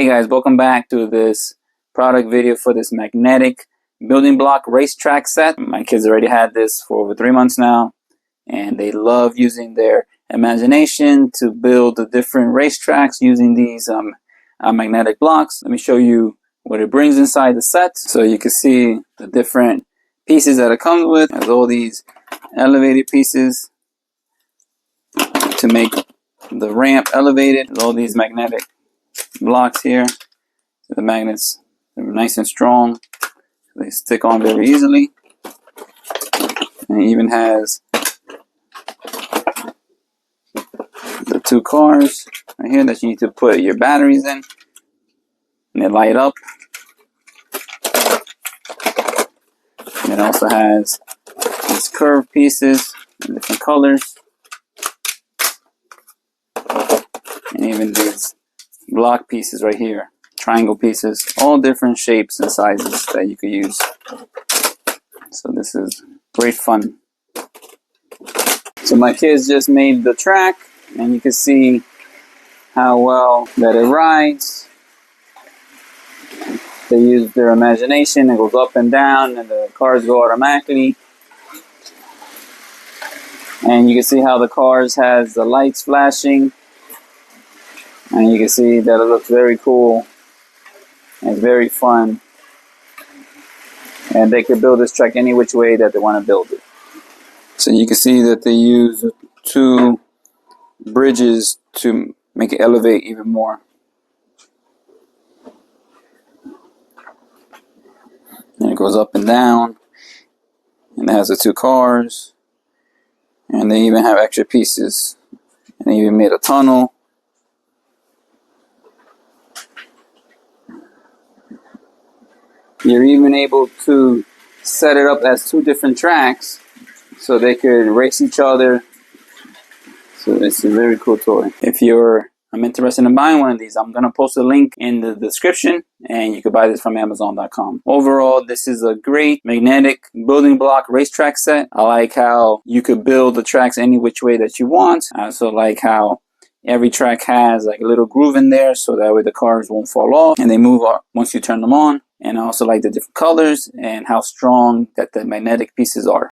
Hey guys, welcome back to this product video for this magnetic building block racetrack set. My kids already had this for over 3 months now, and they love using their imagination to build the different racetracks using these magnetic blocks. Let me show you what it brings inside the set so you can see the different pieces that it comes with. There's all these elevated pieces to make the ramp elevated. There's all these magnetic blocks here. So the magnets are nice and strong. They stick on very easily. And it even has the 2 cars right here that you need to put your batteries in. And they light up. And it also has these curved pieces in different colors. And even these block pieces right here, triangle pieces, all different shapes and sizes that you could use. So this is great fun. So my kids just made the track, and you can see how well that it rides. They use their imagination. It goes up and down, and the cars go automatically. And you can see how the cars has the lights flashing. And you can see that it looks very cool. And it's very fun. And they can build this track any which way that they want to build it. So you can see that they use 2 bridges to make it elevate even more. And it goes up and down. And it has the 2 cars. And they even have extra pieces. And they even made a tunnel. You're even able to set it up as 2 different tracks so they could race each other. So it's a very cool toy. If you're interested in buying one of these, I'm going to post a link in the description, and you can buy this from Amazon.com. Overall, this is a great magnetic building block racetrack set. I like how you could build the tracks any which way that you want. I also like how every track has like a little groove in there, so that way the cars won't fall off and they move up once you turn them on. And I also like the different colors and how strong that the magnetic pieces are.